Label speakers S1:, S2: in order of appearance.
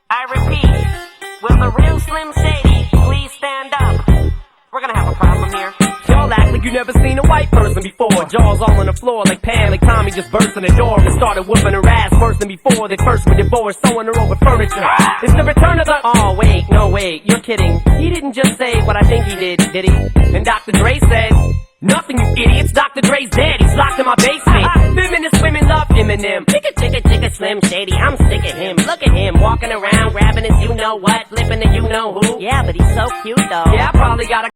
S1: I repeat, will the real Slim Shady please stand up? We're gonna have a problem here.
S2: Y'all act like you never seen a white person before. Jaws all on the floor like Pam, like Tommy just burst in the door and started whooping her ass worse than before. They first were divorced, sewing her over furniture. It's the return of the... Oh, wait, no, wait, you're kidding. He didn't just say what I think he did he? And Dr. Dre said... Nothing, you idiots. Dr. Dre's dead. He's locked in my basement. Feminist women love Eminem. Chicka, chicka, chicka, Slim Shady. I'm sick of him. Look at him walking around, grabbing his you-know-what, flipping the you-know-who.
S1: Yeah, but he's so cute, though.
S2: Yeah, I probably got a